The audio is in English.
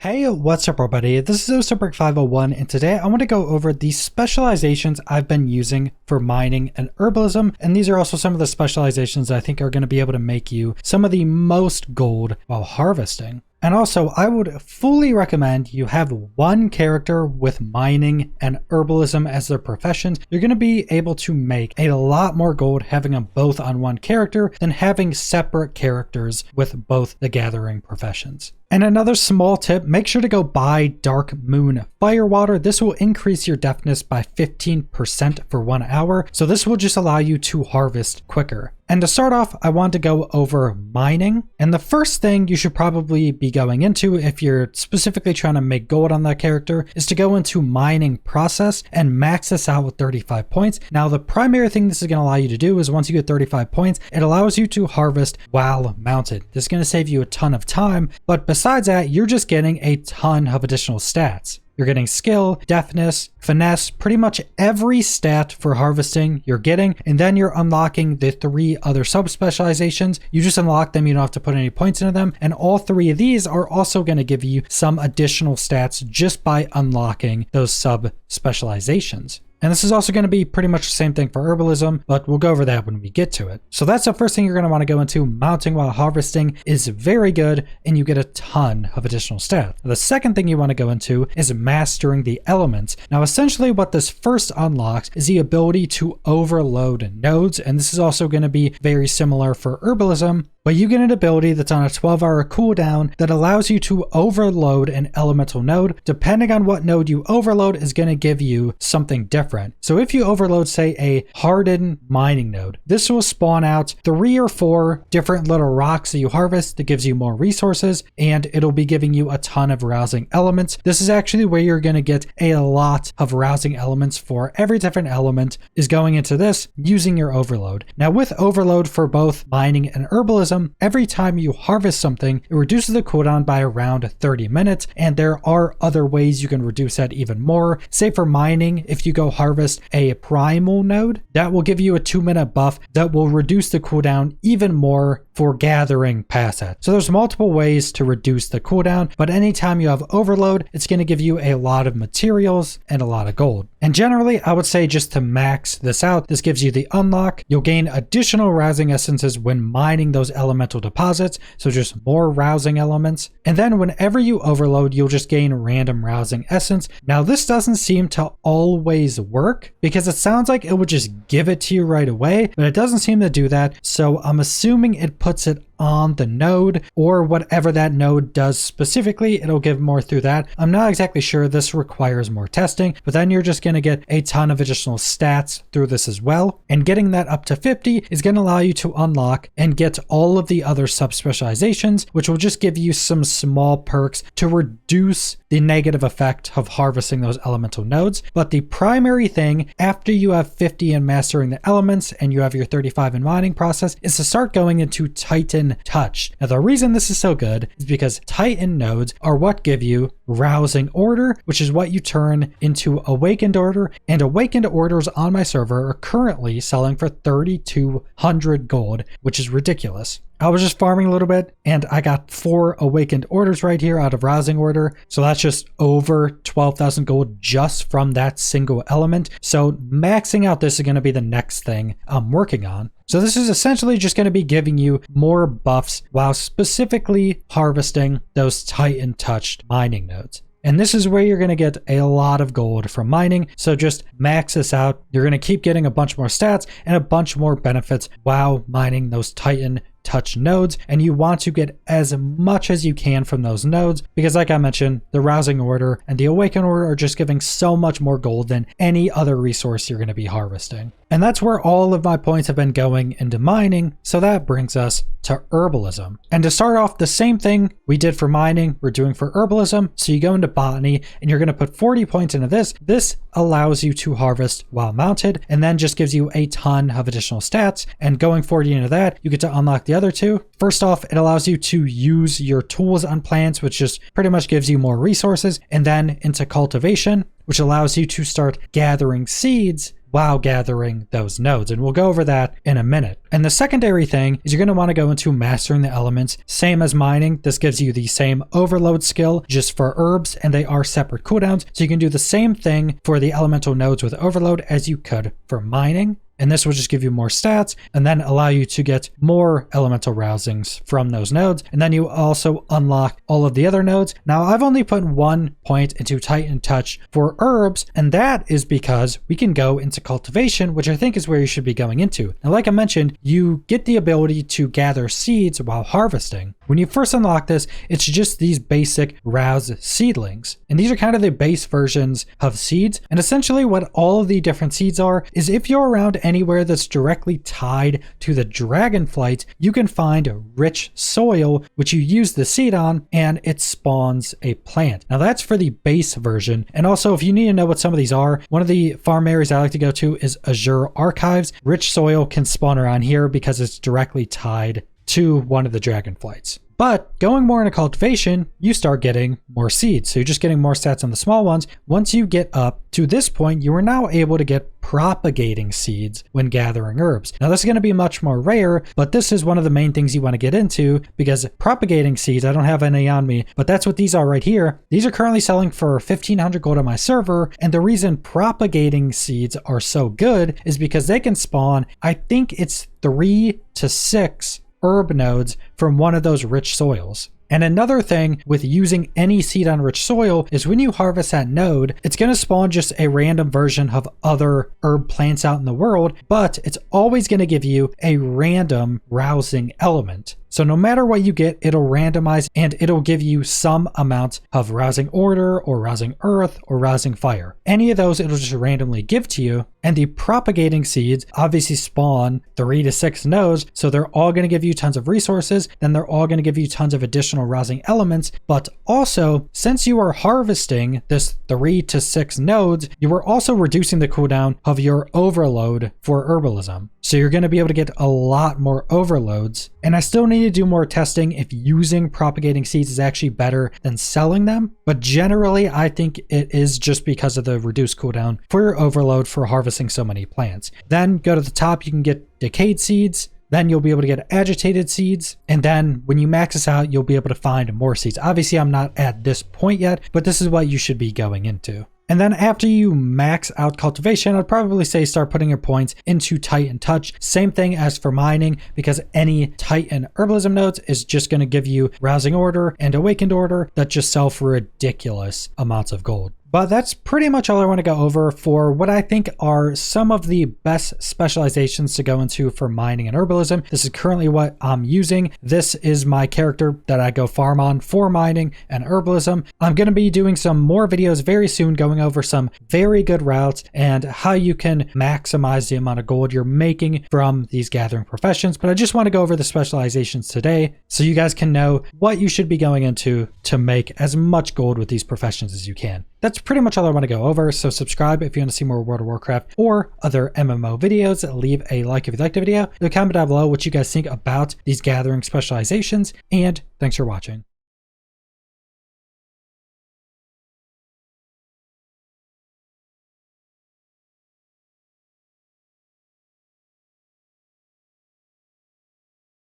Hey, what's up everybody? This is Osterberg501 and today I want to go over the specializations I've been using for mining and herbalism, and these are also some of the specializations I think are going to be able to make you some of the most gold while harvesting. And also, I would fully recommend you have one character with mining and herbalism as their professions. You're going to be able to make a lot more gold having them both on one character than having separate characters with both the gathering professions. And another small tip, make sure to go buy Dark Moon Firewater. This will increase your deftness by 15% for 1 hour. So this will just allow you to harvest quicker. And to start off, I want to go over mining. And the first thing you should probably be going into if you're specifically trying to make gold on that character is to go into mining process and max this out with 35 points. Now, the primary thing this is going to allow you to do is once you get 35 points, it allows you to harvest while mounted. This is going to save you a ton of time, but besides that, you're just getting a ton of additional stats. You're getting skill, deftness, finesse, pretty much every stat for harvesting you're getting, and then you're unlocking the 3 other sub-specializations. You just unlock them, you don't have to put any points into them, and all 3 of these are also going to give you some additional stats just by unlocking those sub-specializations. And this is also going to be pretty much the same thing for herbalism, but we'll go over that when we get to it. So that's the first thing you're going to want to go into. Mounting while harvesting is very good, and you get a ton of additional stats. The second thing you want to go into is mastering the elements. Now, essentially what this first unlocks is the ability to overload nodes, and this is also going to be very similar for herbalism. But you get an ability that's on a 12-hour cooldown that allows you to overload an elemental node. Depending on what node you overload is going to give you something different. So if you overload, say, a hardened mining node, this will spawn out 3 or 4 different little rocks that you harvest that gives you more resources, and it'll be giving you a ton of rousing elements. This is actually where you're going to get a lot of rousing elements for every different element is going into this using your overload. Now with overload for both mining and herbalism, every time you harvest something, it reduces the cooldown by around 30 minutes, and there are other ways you can reduce that even more. Say for mining, if you go harvest a primal node, that will give you a 2-minute buff that will reduce the cooldown even more for gathering past that. So there's multiple ways to reduce the cooldown, but anytime you have overload, it's going to give you a lot of materials and a lot of gold. And generally, I would say just to max this out, this gives you the unlock. You'll gain additional rousing essences when mining those elemental deposits, so just more rousing elements. And then whenever you overload, you'll just gain random rousing essence. Now, this doesn't seem to always work because it sounds like it would just give it to you right away, but it doesn't seem to do that. So I'm assuming it puts it on the node, or whatever that node does specifically, it'll give more through that. I'm not exactly sure. This requires more testing, but then you're just going to get a ton of additional stats through this as well. And getting that up to 50 is going to allow you to unlock and get all of the other sub-specializations, which will just give you some small perks to reduce the negative effect of harvesting those elemental nodes. But the primary thing after you have 50 in mastering the elements and you have your 35 in mining process is to start going into Titan Touch. Now, the reason this is so good is because Titan nodes are what give you rousing order, which is what you turn into awakened order, and awakened orders on my server are currently selling for 3,200 gold, which is ridiculous. I was just farming a little bit and I got 4 awakened orders right here out of rousing order. So that's just over 12,000 gold just from that single element. So maxing out this is going to be the next thing I'm working on. So this is essentially just going to be giving you more buffs while specifically harvesting those Titan touched mining nodes. And this is where you're going to get a lot of gold from mining. So just max this out. You're going to keep getting a bunch more stats and a bunch more benefits while mining those Titan touch nodes, and you want to get as much as you can from those nodes because, like I mentioned, the rousing order and the awaken order are just giving so much more gold than any other resource you're going to be harvesting. And that's where all of my points have been going into mining, so that brings us to herbalism. And to start off, the same thing we did for mining, we're doing for herbalism. So you go into botany and you're going to put 40 points into this. This allows you to harvest while mounted and then just gives you a ton of additional stats. And going 40 into that, you get to unlock the other 2. First off, it allows you to use your tools on plants, which just pretty much gives you more resources. And then into cultivation, which allows you to start gathering seeds while gathering those nodes. And we'll go over that in a minute. And the secondary thing is you're going to want to go into mastering the elements. Same as mining. This gives you the same overload skill just for herbs, and they are separate cooldowns. So you can do the same thing for the elemental nodes with overload as you could for mining. And this will just give you more stats and then allow you to get more elemental rousings from those nodes. And then you also unlock all of the other nodes. Now I've only put 1 point into Titan Touch for herbs, and that is because we can go into cultivation, which I think is where you should be going into. Now, like I mentioned, you get the ability to gather seeds while harvesting. When you first unlock this, it's just these basic rouse seedlings. And these are kind of the base versions of seeds. And essentially what all of the different seeds are is if you're around anywhere that's directly tied to the Dragonflight, you can find rich soil, which you use the seed on, and it spawns a plant. Now that's for the base version. And also, if you need to know what some of these are, one of the farm areas I like to go to is Azure Archives. Rich soil can spawn around here because it's directly tied to one of the Dragonflights. But going more into cultivation, you start getting more seeds. So you're just getting more stats on the small ones. Once you get up to this point, you are now able to get propagating seeds when gathering herbs. Now this is going to be much more rare, but this is one of the main things you want to get into, because propagating seeds, I don't have any on me, but that's what these are right here. These are currently selling for 1,500 gold on my server. And the reason propagating seeds are so good is because they can spawn, I think it's 3 to 6 herb nodes from one of those rich soils. And another thing with using any seed on rich soil is when you harvest that node, it's going to spawn just a random version of other herb plants out in the world, but it's always going to give you a random rousing element. So no matter what you get, it'll randomize and it'll give you some amount of rousing order or rousing earth or rousing fire. Any of those it'll just randomly give to you. And the propagating seeds obviously spawn 3 to 6 nodes. So they're all going to give you tons of resources. Then they're all going to give you tons of additional rousing elements. But also, since you are harvesting this 3 to 6 nodes, you are also reducing the cooldown of your overload for herbalism. So you're going to be able to get a lot more overloads. And I still need to do more testing if using propagating seeds is actually better than selling them. But generally, I think it is just because of the reduced cooldown for your overload for harvesting so many plants. Then go to the top, you can get decayed seeds. Then you'll be able to get agitated seeds. And then when you max this out, you'll be able to find more seeds. Obviously, I'm not at this point yet, but this is what you should be going into. And then after you max out cultivation, I'd probably say start putting your points into Titan Touch. Same thing as for mining, because any Titan herbalism nodes is just going to give you rousing order and awakened order that just sell for ridiculous amounts of gold. But that's pretty much all I want to go over for what I think are some of the best specializations to go into for mining and herbalism. This is currently what I'm using. This is my character that I go farm on for mining and herbalism. I'm going to be doing some more videos very soon going over some very good routes and how you can maximize the amount of gold you're making from these gathering professions. But I just want to go over the specializations today so you guys can know what you should be going into to make as much gold with these professions as you can. That's pretty much all I want to go over, so subscribe if you want to see more World of Warcraft or other MMO videos. Leave a like if you liked the video. Comment down below what you guys think about these gathering specializations, and thanks for watching.